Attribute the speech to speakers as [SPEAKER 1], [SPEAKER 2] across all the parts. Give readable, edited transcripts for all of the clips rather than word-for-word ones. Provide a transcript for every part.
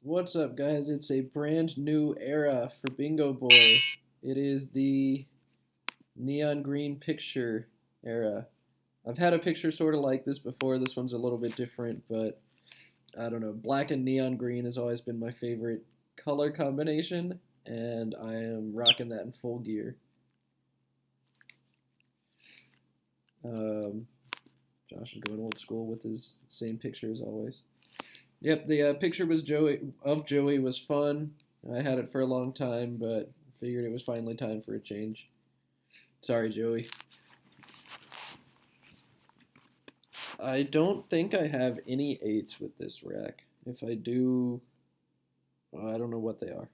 [SPEAKER 1] What's up, guys? It's a brand new era for Bingo Boy. It is the neon green picture era. I've had a picture sort of like this before. This one's a little bit different, but I don't know. Black and neon green has always been my favorite color combination, and I am rocking that in full gear. Um, Josh is going old school with his same picture as always. Yep, the picture was Joey was fun. I had it for a long time, but figured it was finally time for a change. Sorry, Joey. I don't think I have any eights with this rack. If I do, I don't know what they are.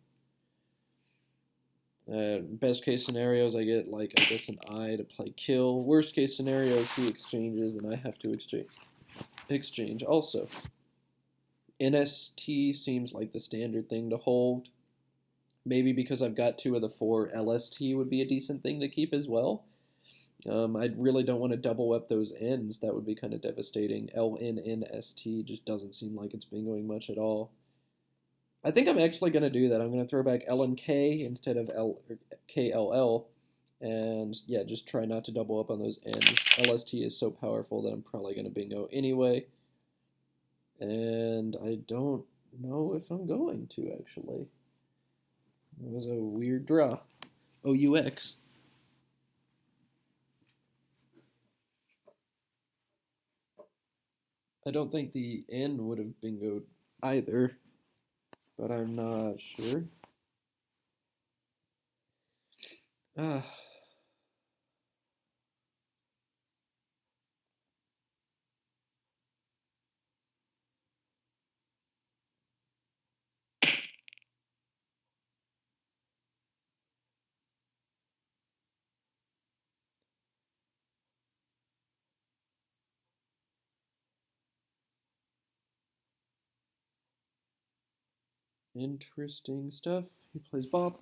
[SPEAKER 1] Best case scenarios, I get like I guess an I to play kill. Worst case scenarios, he exchanges and I have to exchange also. NST seems like the standard thing to hold. Maybe because I've got two of the four, LST would be a decent thing to keep as well. I really don't want to double up those N's. That would be kind of devastating. LNNST just doesn't seem like it's been going much at all. I think I'm actually going to do that. I'm going to throw back LNK instead of KLL. And yeah, just try not to double up on those N's. LST is so powerful that I'm probably going to bingo anyway. And I don't know if I'm going to actually. It was a weird draw. OUX. I don't think the N would have bingoed either, but I'm not sure. Ah, interesting stuff. He plays Bob.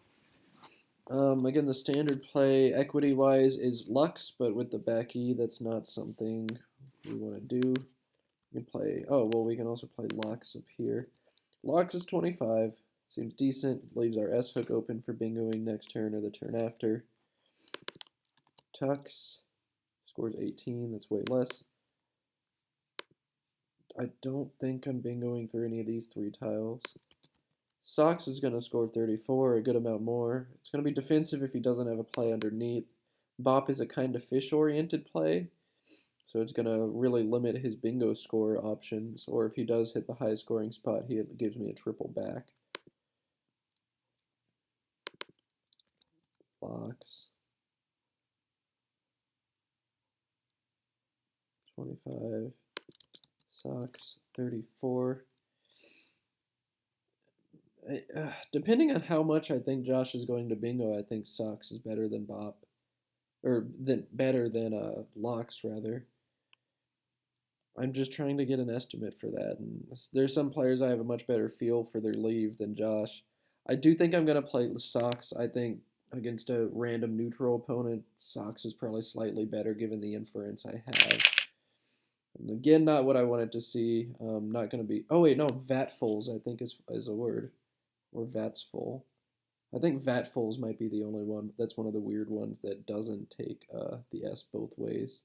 [SPEAKER 1] Again, the standard play equity-wise is Lux, but with the back E, that's not something we want to do. We can play. Oh well, we can also play Lux up here. Lux is 25. Seems decent. Leaves our S hook open for bingoing next turn or the turn after. Tux scores 18. That's way less. I don't think I'm bingoing for any of these three tiles. Sox is going to score 34, a good amount more. It's going to be defensive if he doesn't have a play underneath. Bop is a kind of fish-oriented play, so it's going to really limit his bingo score options. Or if he does hit the high scoring spot, he gives me a triple back. Box. 25. Sox 34. Depending on how much I think Josh is going to bingo, I think Sox is better than Bop. Or better than Locks, rather. I'm just trying to get an estimate for that. And there's some players I have a much better feel for their leave than Josh. I do think I'm going to play Sox. I think against a random neutral opponent, Sox is probably slightly better given the inference I have. And again, not what I wanted to see. Not going to be. Oh, wait, no. Vatfuls, I think, is a word. Or Vatsful. I think Vatfuls might be the only one. That's one of the weird ones that doesn't take the S both ways.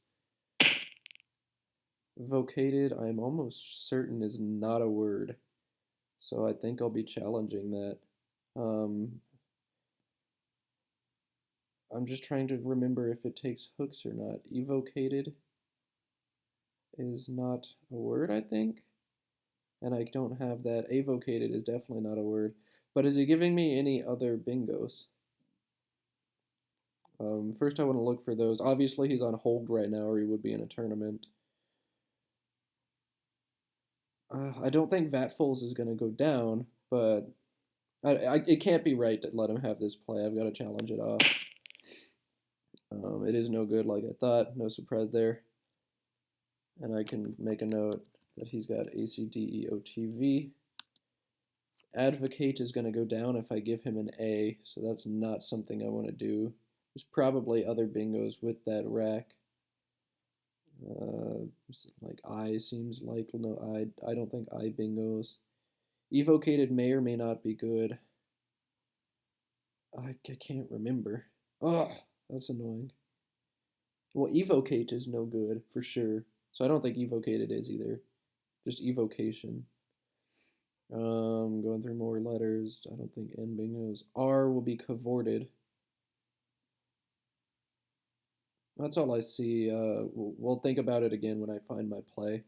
[SPEAKER 1] Vocated, I'm almost certain is not a word. So I think I'll be challenging that. Um, I'm just trying to remember if it takes hooks or not. Evocated is not a word, I think. And I don't have that. Avocated is definitely not a word. But is he giving me any other bingos? First, I want to look for those. Obviously, he's on hold right now, or he would be in a tournament. I don't think Vatfuls is going to go down, but it can't be right to let him have this play. I've got to challenge it off. It is no good like I thought. No surprise there. And I can make a note that he's got ACDEOTV. Advocate is going to go down if I give him an A, so that's not something I want to do. There's probably other bingos with that rack. Like I seems like no I don't think I bingos. Evocated may or may not be good. I can't remember. Oh, that's annoying. Well, evocate is no good for sure. So I don't think evocated is either. Just evocation. Going through more letters. I don't think N bingos. R will be cavorted. That's all I see. We'll think about it again when I find my play.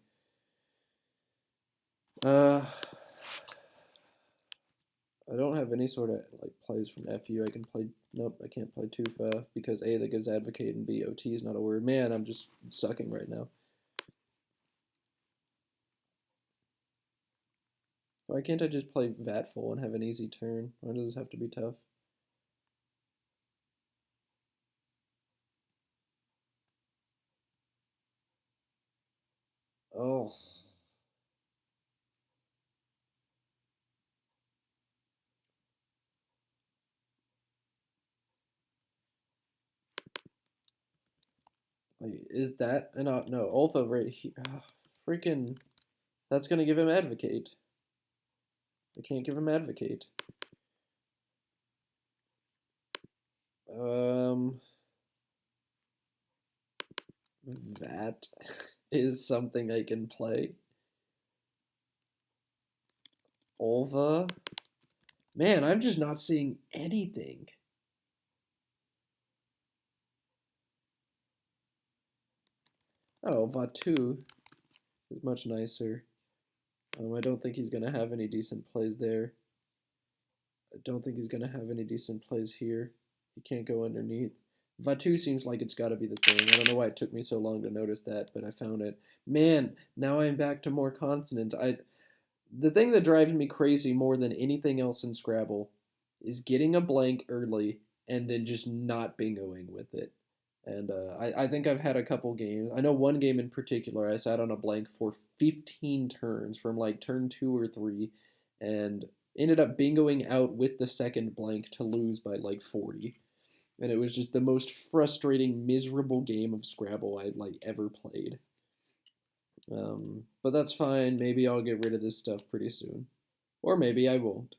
[SPEAKER 1] I don't have any sort of like plays from FU. I can play. Nope, I can't play Tufa because A, that gives advocate, and B, OT is not a word. Man, I'm just sucking right now. Why can't I just play Vatful and have an easy turn? Why does this have to be tough? Oh. Is that no Ulfa right here? Freaking, that's gonna give him advocate. I can't give him advocate. Um, that is something I can play. Ulva, man, I'm just not seeing anything. Oh, Vatu is much nicer. I don't think he's gonna have any decent plays there. I don't think he's gonna have any decent plays here. He can't go underneath. Vatu seems like it's got to be the thing. I don't know why it took me so long to notice that, but I found it. Man, now I'm back to more consonants. The thing that drives me crazy more than anything else in Scrabble is getting a blank early and then just not bingoing with it. And I think I've had a couple games. I know one game in particular, I sat on a blank for 15 turns from like turn 2 or 3 and ended up bingoing out with the second blank to lose by like 40. And it was just the most frustrating, miserable game of Scrabble I'd like ever played. But that's fine. Maybe I'll get rid of this stuff pretty soon. Or maybe I won't.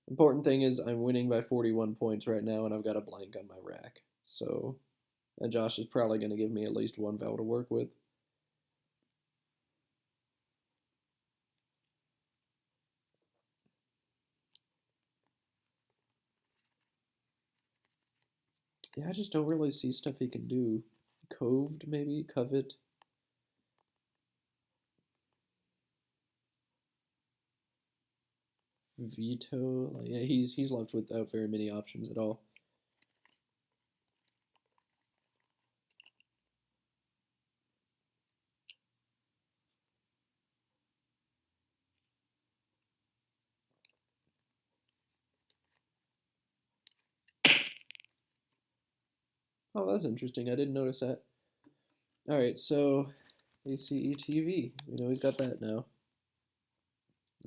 [SPEAKER 1] Important thing is I'm winning by 41 points right now and I've got a blank on my rack. So, and Josh is probably going to give me at least one vowel to work with. Yeah, I just don't really see stuff he can do. Coved, maybe? Covet? Veto? Like, yeah, he's left without very many options at all. Oh, that's interesting. I didn't notice that. All right, so ACETV. We know he's got that now.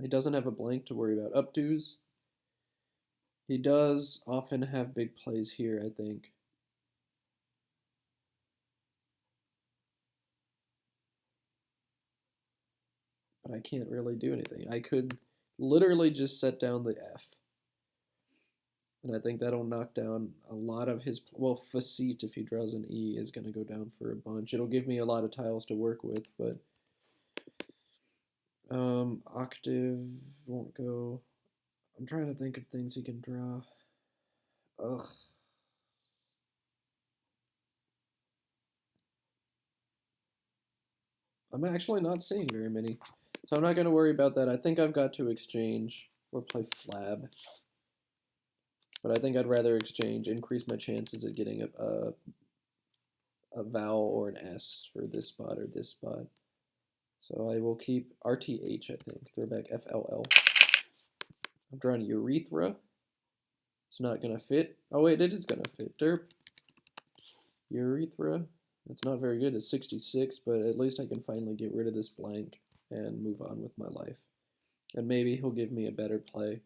[SPEAKER 1] He doesn't have a blank to worry about. Updos. He does often have big plays here, I think. But I can't really do anything. I could literally just set down the F. And I think that'll knock down a lot of his. Well, Facete, if he draws an E, is going to go down for a bunch. It'll give me a lot of tiles to work with, but. Octave won't go. I'm trying to think of things he can draw. Ugh. I'm actually not seeing very many. So I'm not going to worry about that. I think I've got to exchange or play Flab. But I think I'd rather exchange, increase my chances of getting a vowel or an S for this spot or this spot. So I will keep RTH, I think. Throw back FLL. I'm drawing urethra. It's not going to fit. Oh, wait, it is going to fit. Derp. Urethra. It's not very good. It's 66, but at least I can finally get rid of this blank and move on with my life. And maybe he'll give me a better play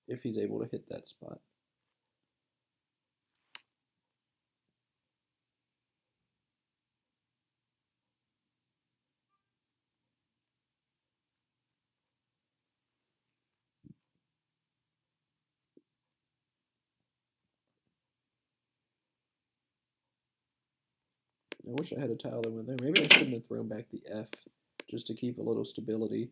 [SPEAKER 1] if he's able to hit that spot. I wish I had a tile that went there. Maybe I shouldn't have thrown back the F just to keep a little stability.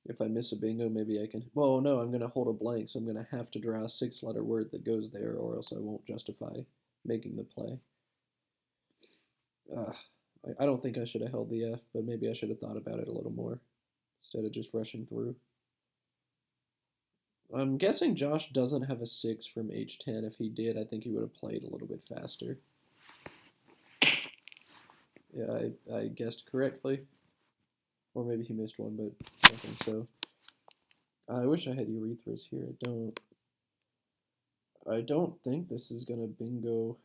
[SPEAKER 1] If I miss a bingo, maybe I can... Well, no, I'm going to hold a blank, so I'm going to have to draw a 6-letter word that goes there, or else I won't justify making the play. I don't think I should have held the F, but maybe I should have thought about it a little more instead of just rushing through. I'm guessing Josh doesn't have a 6 from H10. If he did, I think he would have played a little bit faster. Yeah, I guessed correctly. Or maybe he missed one, but I think so. I wish I had urethras here. I don't think this is gonna bingo.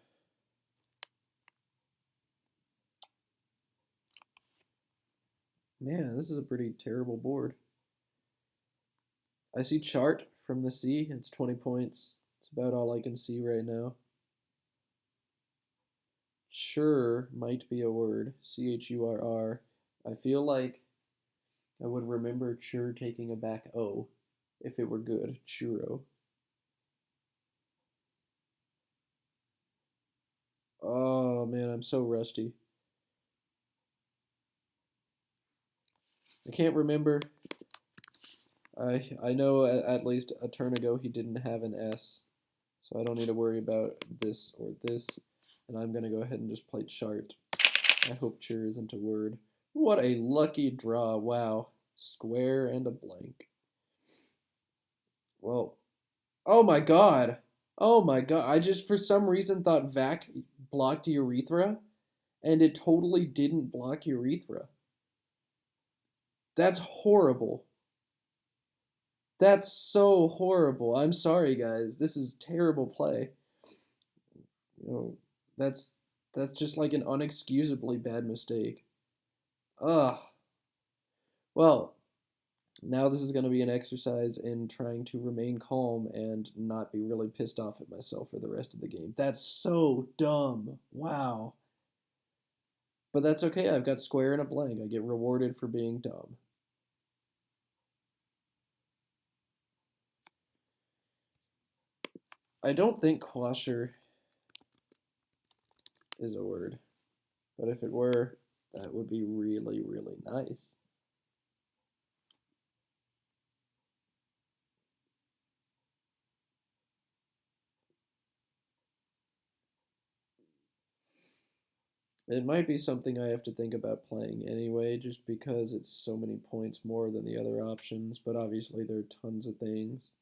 [SPEAKER 1] Man, this is a pretty terrible board. I see chart from the C. It's 20 points. It's about all I can see right now. Chur might be a word. Churr. I feel like I would remember chur taking a back O if it were good. Churro. Oh man, I'm so rusty. I can't remember. I know at least a turn ago he didn't have an S, so I don't need to worry about this or this. And I'm gonna go ahead and just play chart. I hope chur isn't a word. What a lucky draw! Wow, square and a blank. Well, oh my god. Oh my god. I just for some reason thought vac blocked urethra, and it totally didn't block urethra. That's horrible. That's so horrible. I'm sorry, guys. This is terrible play. You know, that's that's just like an unexcusably bad mistake. Ugh. Well, now this is going to be an exercise in trying to remain calm and not be really pissed off at myself for the rest of the game. That's so dumb. Wow. But that's okay. I've got square and a blank. I get rewarded for being dumb. I don't think quasher is a word. But if it were, that would be really, really nice. It might be something I have to think about playing anyway, just because it's so many points more than the other options, but obviously there are tons of things.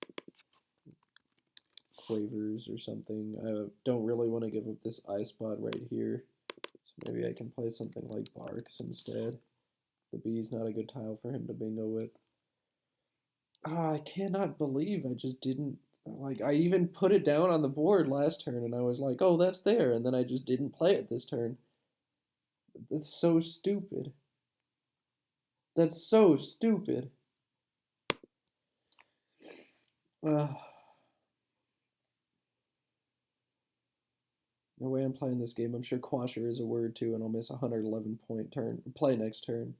[SPEAKER 1] Quavers or something. I don't really want to give up this I spot right here, so maybe I can play something like Barks instead. The B's not a good tile for him to bingo with. I cannot believe I just didn't, like, I even put it down on the board last turn and I was like, oh, that's there, and then I just didn't play it this turn. That's so stupid. That's so stupid. No way I'm playing this game. I'm sure quasher is a word too, and I'll miss a 111 point turn. Play next turn.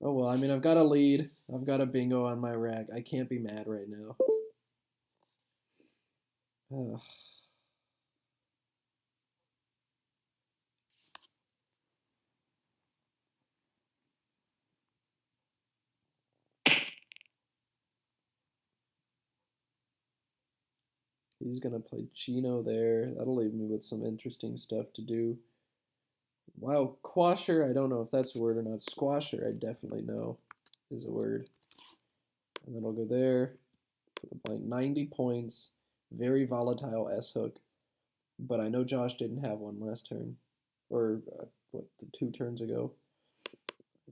[SPEAKER 1] Oh well, I mean, I've got a lead. I've got a bingo on my rack. I can't be mad right now. Ugh. He's gonna play Chino there. That'll leave me with some interesting stuff to do. Wow, quasher, I don't know if that's a word or not. Squasher, I definitely know is a word. And then I'll go there, put the blank 90 points, very volatile S hook. But I know Josh didn't have one last turn, or what, 2 turns ago.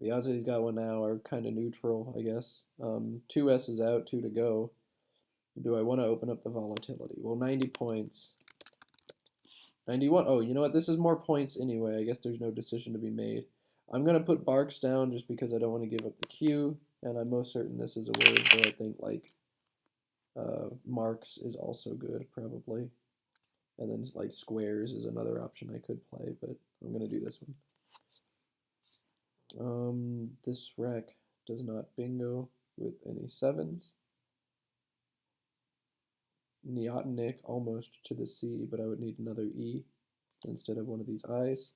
[SPEAKER 1] The odds that he's got one now are kind of neutral, I guess. 2 S's out, 2 to go. Do I want to open up the volatility? Well, 90 points. 91. Oh, you know what? This is more points anyway. I guess there's no decision to be made. I'm going to put Barks down just because I don't want to give up the Q, and I'm most certain this is a word, though I think, like, Marks is also good, probably. And then, like, squares is another option I could play, but I'm going to do this one. This rack does not bingo with any 7s. Neotenic almost to the C, but I would need another E instead of one of these I's.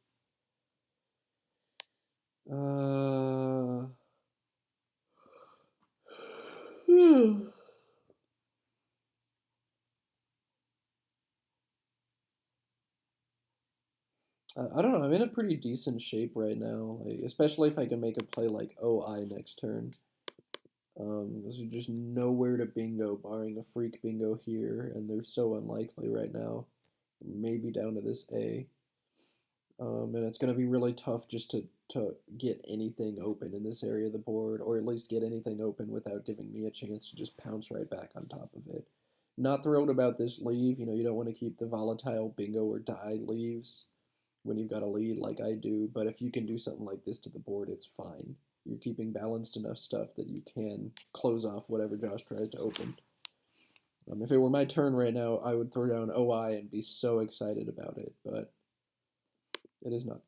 [SPEAKER 1] I don't know. I'm in a pretty decent shape right now, like, especially if I can make a play like OI next turn. There's just nowhere to bingo, barring a freak bingo here, and they're so unlikely right now. Maybe down to this A. And it's going to be really tough just to get anything open in this area of the board, or at least get anything open without giving me a chance to just pounce right back on top of it. Not thrilled about this leave. You don't want to keep the volatile bingo or die leaves when you've got a lead like I do, but if you can do something like this to the board, it's fine. You're keeping balanced enough stuff that you can close off whatever Josh tries to open. If it were my turn right now, I would throw down OI and be so excited about it, but it is not.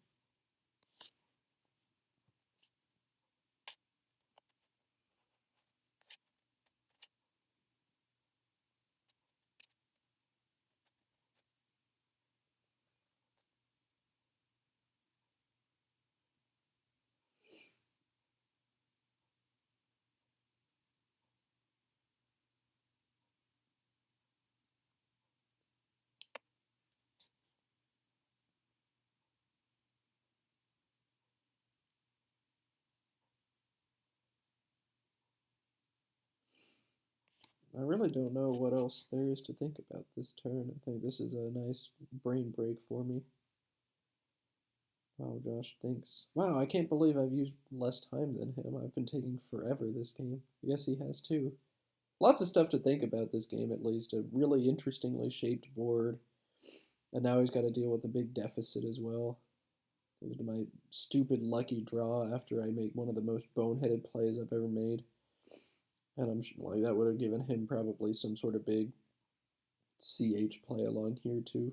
[SPEAKER 1] I really don't know what else there is to think about this turn. I think this is a nice brain break for me. Wow, Josh thinks. Wow, I can't believe I've used less time than him. I've been taking forever this game. Yes, he has too. Lots of stuff to think about this game, at least. A really interestingly shaped board. And now he's got to deal with a big deficit as well. Thanks to my stupid lucky draw after I make one of the most boneheaded plays I've ever made. And I'm like, that would have given him probably some sort of big CH play along here too.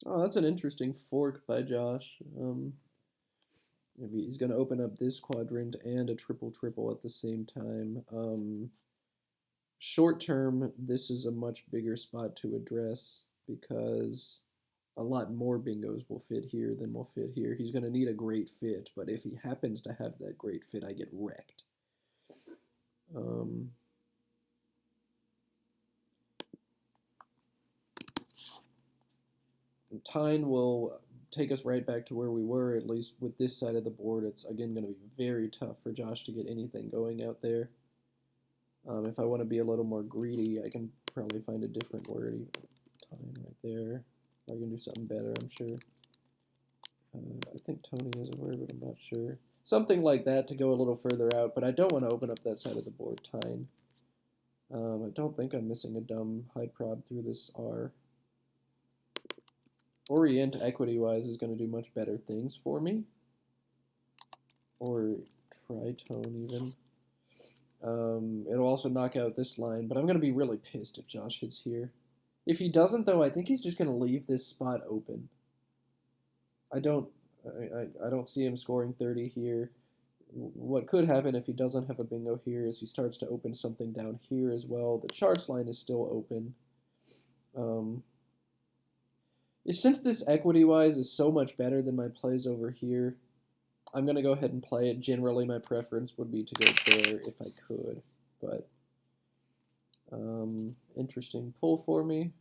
[SPEAKER 1] Oh, that's an interesting fork by Josh. Maybe he's going to open up this quadrant and a triple triple at the same time. Short term, this is a much bigger spot to address because a lot more bingos will fit here than will fit here. He's going to need a great fit, but if he happens to have that great fit, I get wrecked. Tyne will take us right back to where we were, at least with this side of the board. It's, again, going to be very tough for Josh to get anything going out there. If I want to be a little more greedy, I can probably find a different word. Tyne right there. I can do something better, I'm sure. I think Tony is a word, but I'm not sure. Something like that to go a little further out, but I don't want to open up that side of the board, Tyne. I don't think I'm missing a dumb high prob through this R. Orient, equity-wise, is going to do much better things for me. Or tritone, even. It'll also knock out this line, but I'm going to be really pissed if Josh hits here. If he doesn't, though, I think he's just going to leave this spot open. I don't see him scoring 30 here. What could happen if he doesn't have a bingo here is he starts to open something down here as well. The charts line is still open. Since this equity-wise is so much better than my plays over here, I'm going to go ahead and play it. Generally, my preference would be to go there if I could, but interesting pull for me.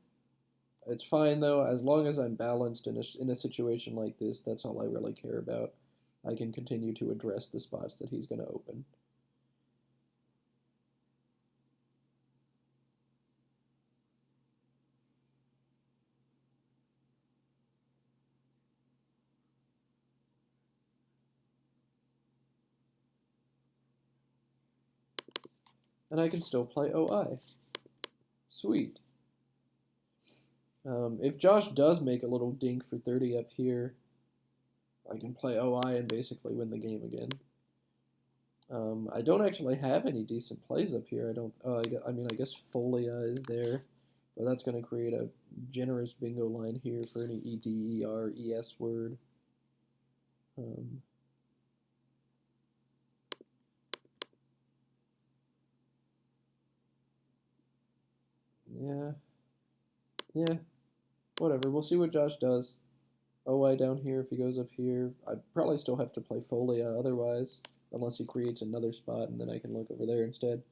[SPEAKER 1] It's fine, though, as long as I'm balanced in a situation like this. That's all I really care about. I can continue to address the spots that he's going to open. And I can still play OI. Sweet. If Josh does make a little dink for 30 up here, I can play OI and basically win the game again. I don't actually have any decent plays up here. I don't. I mean, I guess Folia is there, but that's going to create a generous bingo line here for any EDERES word. Um, yeah, yeah, whatever. We'll see what Josh does. OI down here if he goes up here. I probably still have to play Folia otherwise, unless he creates another spot, and then I can look over there instead.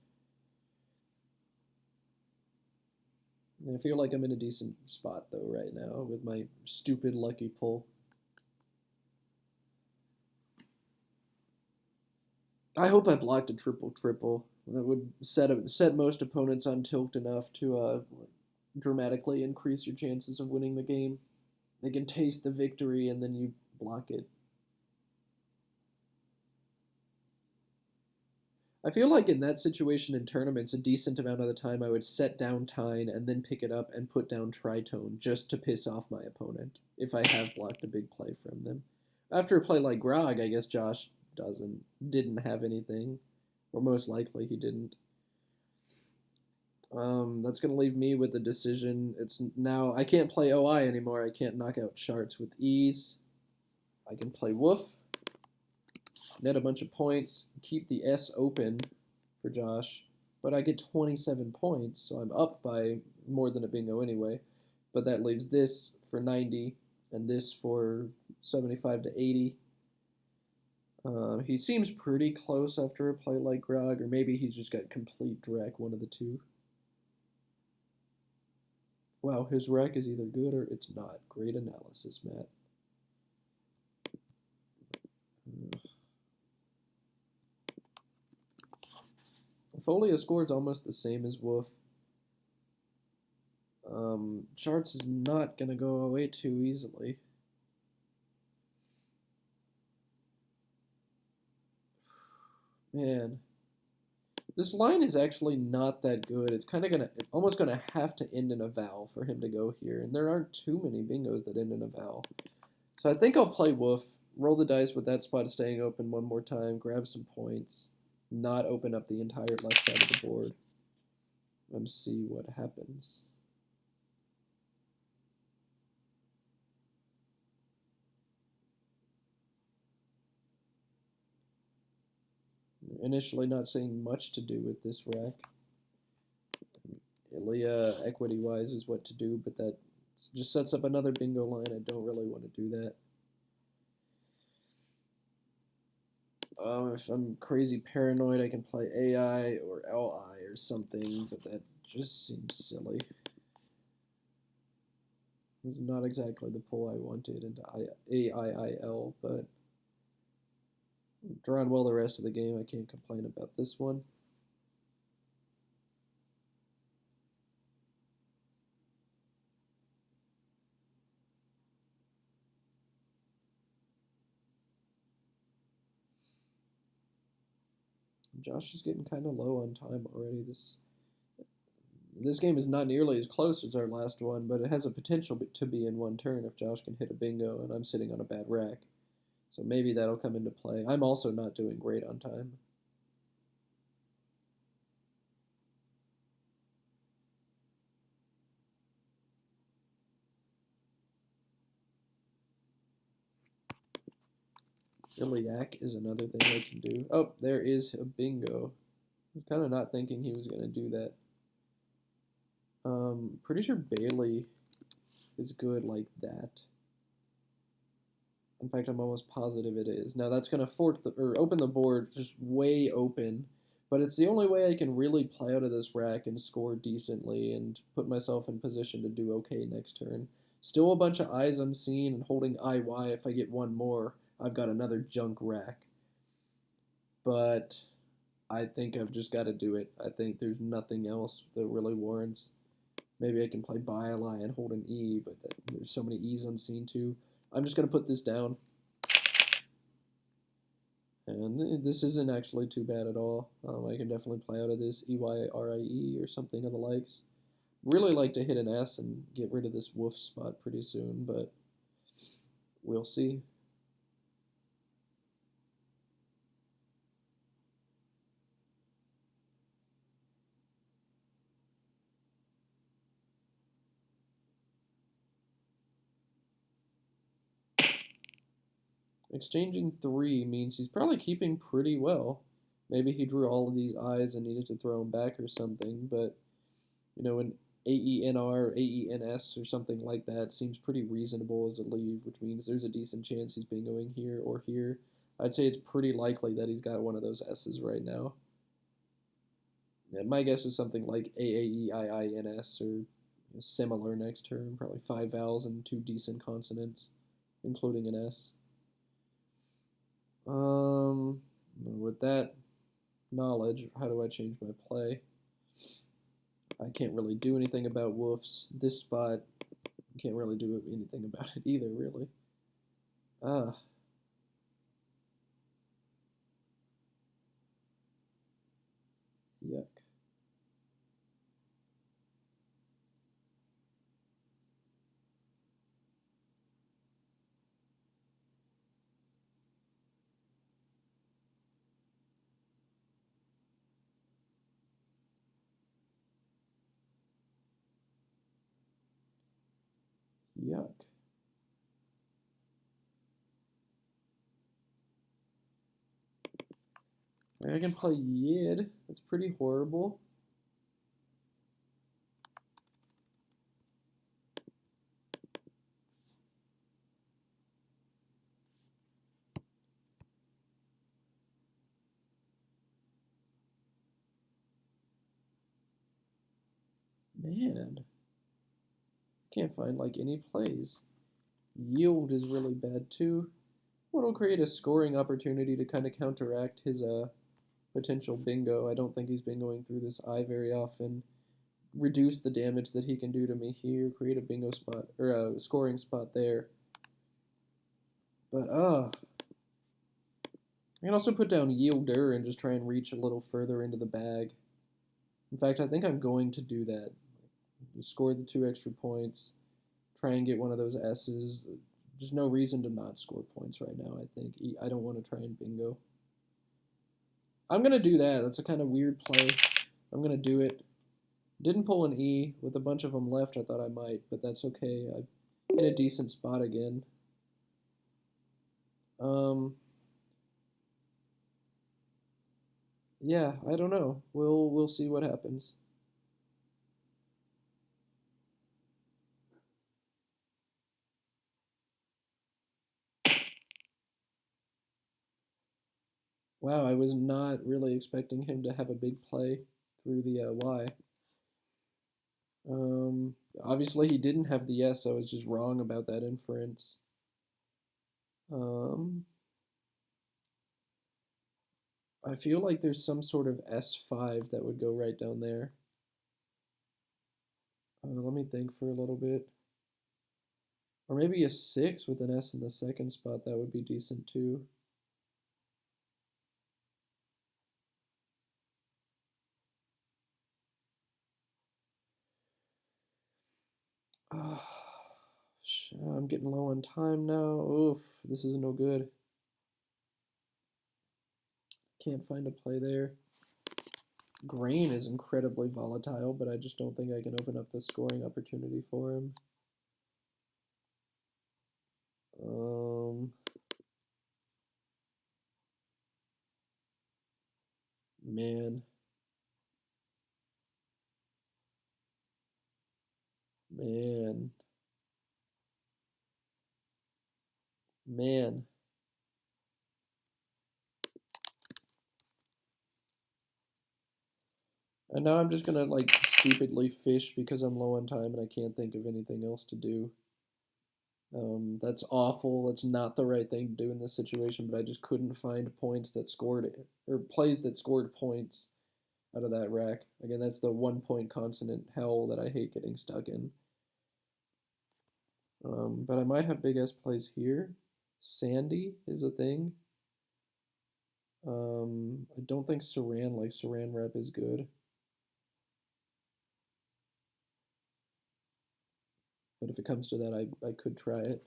[SPEAKER 1] And I feel like I'm in a decent spot, though, right now, with my stupid lucky pull. I hope I blocked a triple triple. That would set most opponents on tilt enough to dramatically increase your chances of winning the game. They can taste the victory and then you block it. I feel like in that situation in tournaments, a decent amount of the time I would set down Tyne and then pick it up and put down Tritone just to piss off my opponent if I have blocked a big play from them. After a play like Grog, I guess Josh didn't have anything, or most likely he didn't. That's gonna leave me with the decision. It's now I can't play OI anymore. I can't knock out Charts with ease. I can play Woof, net a bunch of points, keep the S open for Josh, but I get 27 points, so I'm up by more than a bingo anyway. But that leaves this for 90 and this for 75 to 80. He seems pretty close after a play like Grog, or maybe he's just got complete dreck, one of the two. Wow, his rec is either good or it's not. Great analysis, Matt. Folia score's almost the same as Wolf. Charts is not going to go away too easily. Man. This line is actually not that good. It's kind of almost gonna have to end in a vowel for him to go here, and there aren't too many bingos that end in a vowel. So I think I'll play Woof, roll the dice with that spot staying open one more time, grab some points, not open up the entire left side of the board, and see what happens. Initially not seeing much to do with this rack. Ilya, equity-wise, is what to do, but that just sets up another bingo line. I don't really want to do that. If I'm crazy paranoid, I can play AI or LI or something, but that just seems silly. It's not exactly the pull I wanted into AIIL, but drawn well the rest of the game. I can't complain about this one. Josh is getting kind of low on time already. This game is not nearly as close as our last one, but it has a potential to be in one turn if Josh can hit a bingo, and I'm sitting on a bad rack. So maybe that'll come into play. I'm also not doing great on time. Iliac is another thing I can do. Oh, there is a bingo. I was kind of not thinking he was going to do that. Pretty sure Bailey is good like that. In fact, I'm almost positive it is. Now that's going to open the board just way open, but it's the only way I can really play out of this rack and score decently and put myself in position to do okay next turn. Still a bunch of eyes unseen and holding IY. If I get one more, I've got another junk rack. But I think I've just got to do it. I think there's nothing else that really warrants. Maybe I can play Byli and hold an E, but there's so many E's unseen too. I'm just going to put this down. And this isn't actually too bad at all. I can definitely play out of this EYRIE or something of the likes. Really like to hit an S and get rid of this wolf spot pretty soon, but we'll see. Exchanging 3 means he's probably keeping pretty well. Maybe he drew all of these I's and needed to throw them back or something, but, an AENR, AENS, or something like that seems pretty reasonable as a leave, which means there's a decent chance he's bingoing here or here. I'd say it's pretty likely that he's got one of those S's right now. Yeah, my guess is something like AAEIINS or similar next term, probably 5 vowels and 2 decent consonants, including an S. With that knowledge, how do I change my play? I can't really do anything about woofs. This spot, I can't really do anything about it either, really. Ah, yuck. Yuck. I can play Yid. That's pretty horrible. Man, can't find like any plays. Yield is really bad too. What'll create a scoring opportunity to kind of counteract his potential bingo. I don't think he's been going through this I very often. Reduce the damage that he can do to me here. Create a bingo spot or a scoring spot there. But I can also put down Yielder and just try and reach a little further into the bag. In fact, I think I'm going to do that. Just score the 2 extra points. Try and get one of those S's. There's no reason to not score points right now, I think. I don't want to try and bingo. I'm going to do that. That's a kind of weird play. I'm going to do it. Didn't pull an E. With a bunch of them left, I thought I might, but that's okay. I'm in a decent spot again. Yeah, I don't know. We'll see what happens. Wow, I was not really expecting him to have a big play through the Y. Obviously he didn't have the S. I was just wrong about that inference. Um, I feel like there's some sort of S5 that would go right down there. Let me think for a little bit. Or maybe a 6 with an S in the second spot. That would be decent too. I'm getting low on time now. Oof, this is no good. Can't find a play there. Grain is incredibly volatile, but I just don't think I can open up the scoring opportunity for him. Man. Man. Man. And now I'm just gonna like stupidly fish because I'm low on time and I can't think of anything else to do. That's awful. That's not the right thing to do in this situation, but I just couldn't find points that scored it, or plays that scored points out of that rack. Again, that's the 1 point consonant hell that I hate getting stuck in. But I might have big S plays here. Sandy is a thing. I don't think Saran wrap is good. But if it comes to that, I could try it.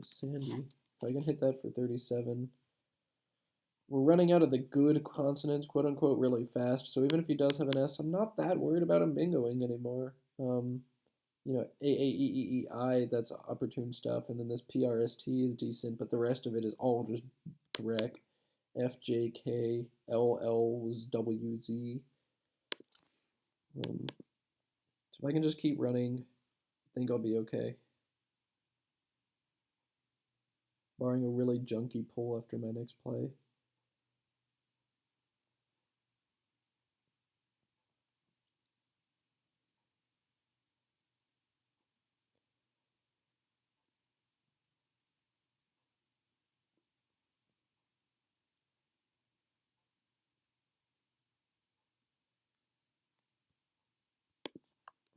[SPEAKER 1] Sandy. If I can hit that for 37. We're running out of the good consonants, quote unquote, really fast. So even if he does have an S, I'm not that worried about him bingoing anymore. A, that's opportune stuff, and then this PRST is decent, but the rest of it is all just dreck. FJK, LLs, WZ. So if I can just keep running, I think I'll be okay. Barring a really junky pull after my next play.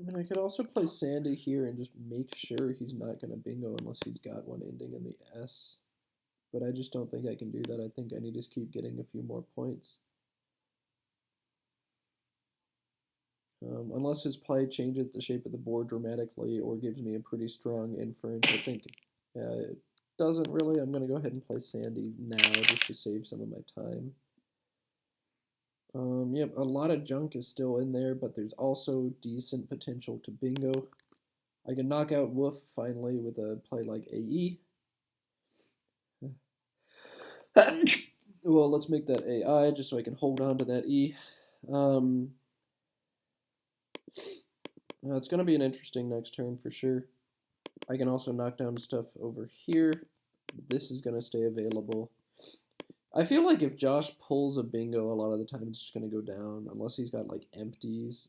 [SPEAKER 1] I mean, I could also play Sandy here and just make sure he's not going to bingo unless he's got one ending in the S. But I just don't think I can do that. I think I need to keep getting a few more points. Unless his play changes the shape of the board dramatically or gives me a pretty strong inference, I think it doesn't really. I'm going to go ahead and play Sandy now just to save some of my time. Yep, a lot of junk is still in there, but there's also decent potential to bingo. I can knock out Woof finally with a play like AE. Well, let's make that AI just so I can hold on to that E. It's going to be an interesting next turn for sure. I can also knock down stuff over here. This is going to stay available. I feel like if Josh pulls a bingo, a lot of the time it's just going to go down, unless he's got like empties.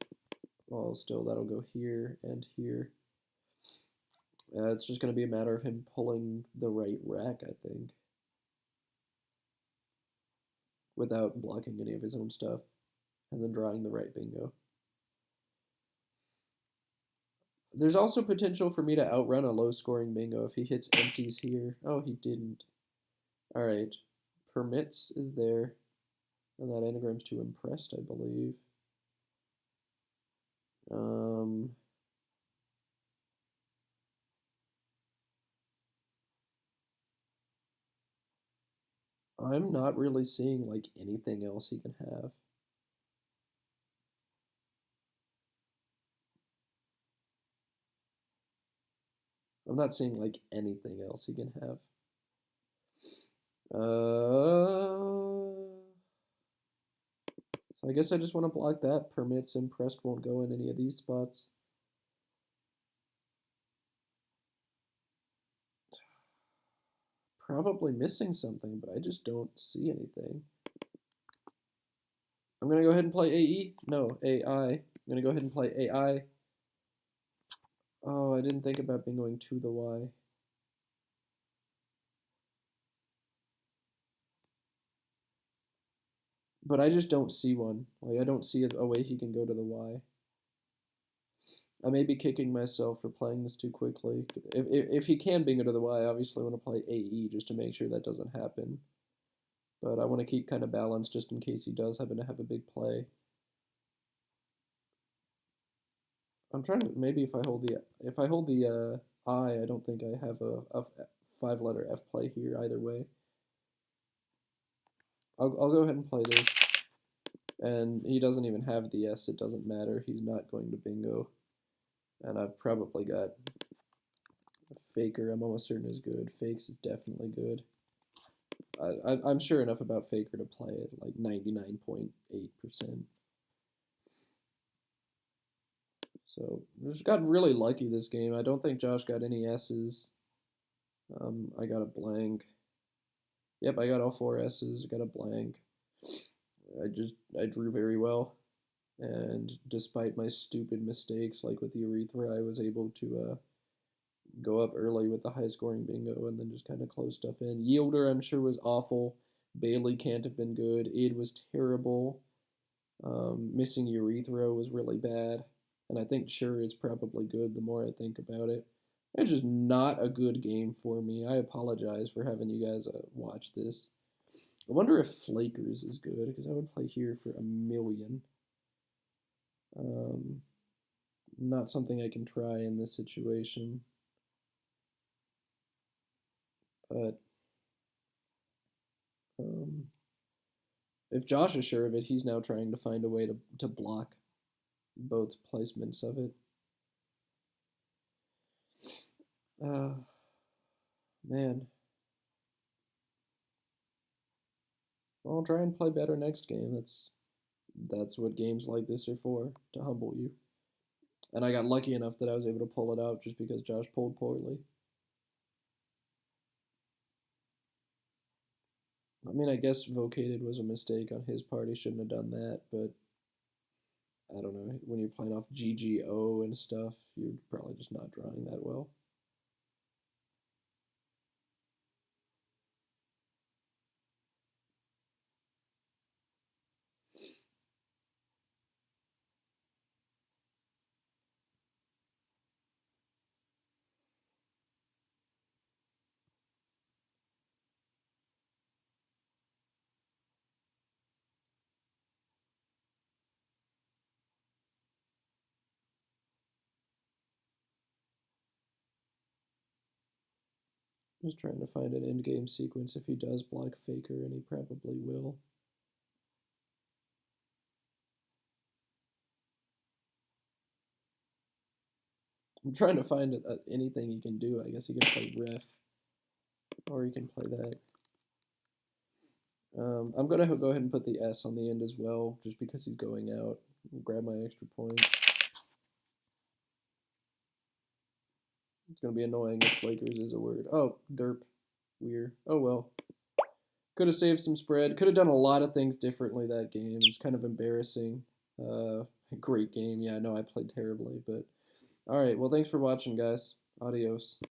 [SPEAKER 1] Well, still, that'll go here and here. It's just going to be a matter of him pulling the right rack, I think, without blocking any of his own stuff, and then drawing the right bingo. There's also potential for me to outrun a low-scoring bingo if he hits empties here. Oh, he didn't. All right. Permits is there. And that anagram's too impressed, I believe. I'm not really seeing like anything else he can have. I'm not seeing like anything else he can have. So I guess I just want to block that. Permits, impressed won't go in any of these spots. Probably missing something, but I just don't see anything. I'm going to go ahead and play AE. No, AI. I'm going to go ahead and play AI. Oh, I didn't think about bingoing to the Y. But I just don't see one. Like, I don't see a way he can go to the Y. I may be kicking myself for playing this too quickly. If he can bingo to the Y, obviously I want to play AE just to make sure that doesn't happen. But I want to keep kind of balanced just in case he does happen to have a big play. I'm trying to maybe if I hold the I don't think I have a 5-letter F play here either way. I'll go ahead and play this. And he doesn't even have the S, it doesn't matter. He's not going to bingo. And I've probably got a Faker, I'm almost certain is good. Fakes is definitely good. I'm sure enough about Faker to play it, like 99.8%. So just got really lucky this game. I don't think Josh got any S's. I got a blank. Yep, I got all 4 S's. Got a blank. I drew very well, and despite my stupid mistakes, like with the urethra, I was able to go up early with the high scoring bingo and then just kind of close stuff in. Yielder, I'm sure, was awful. Bailey can't have been good. Id was terrible. Missing urethra was really bad. And I think sure is probably good the more I think about it. It's just not a good game for me. I apologize for having you guys watch this. I wonder if Flakers is good because I would play here for a million. Um, Not something I can try in this situation. But um, if Josh is sure of it, he's now trying to find a way to block both placements of it. Uh, man. I'll try and play better next game. That's what games like this are for, to humble you. And I got lucky enough that I was able to pull it out just because Josh pulled poorly. I mean, I guess vocated was a mistake on his part. He shouldn't have done that, but I don't know. When you're playing off GGO and stuff, you're probably just not drawing that well. Just trying to find an end game sequence if he does block Faker, and he probably will. I'm trying to find anything he can do. I guess he can play ref, or he can play that. I'm gonna go ahead and put the S on the end as well, just because he's going out. Grab my extra points. It's gonna be annoying if Lakers is a word. Oh, derp. Weird. Oh well. Could have saved some spread. Could have done a lot of things differently that game. It's kind of embarrassing. Great game. Yeah, I know I played terribly, but all right. Well, thanks for watching, guys. Adios.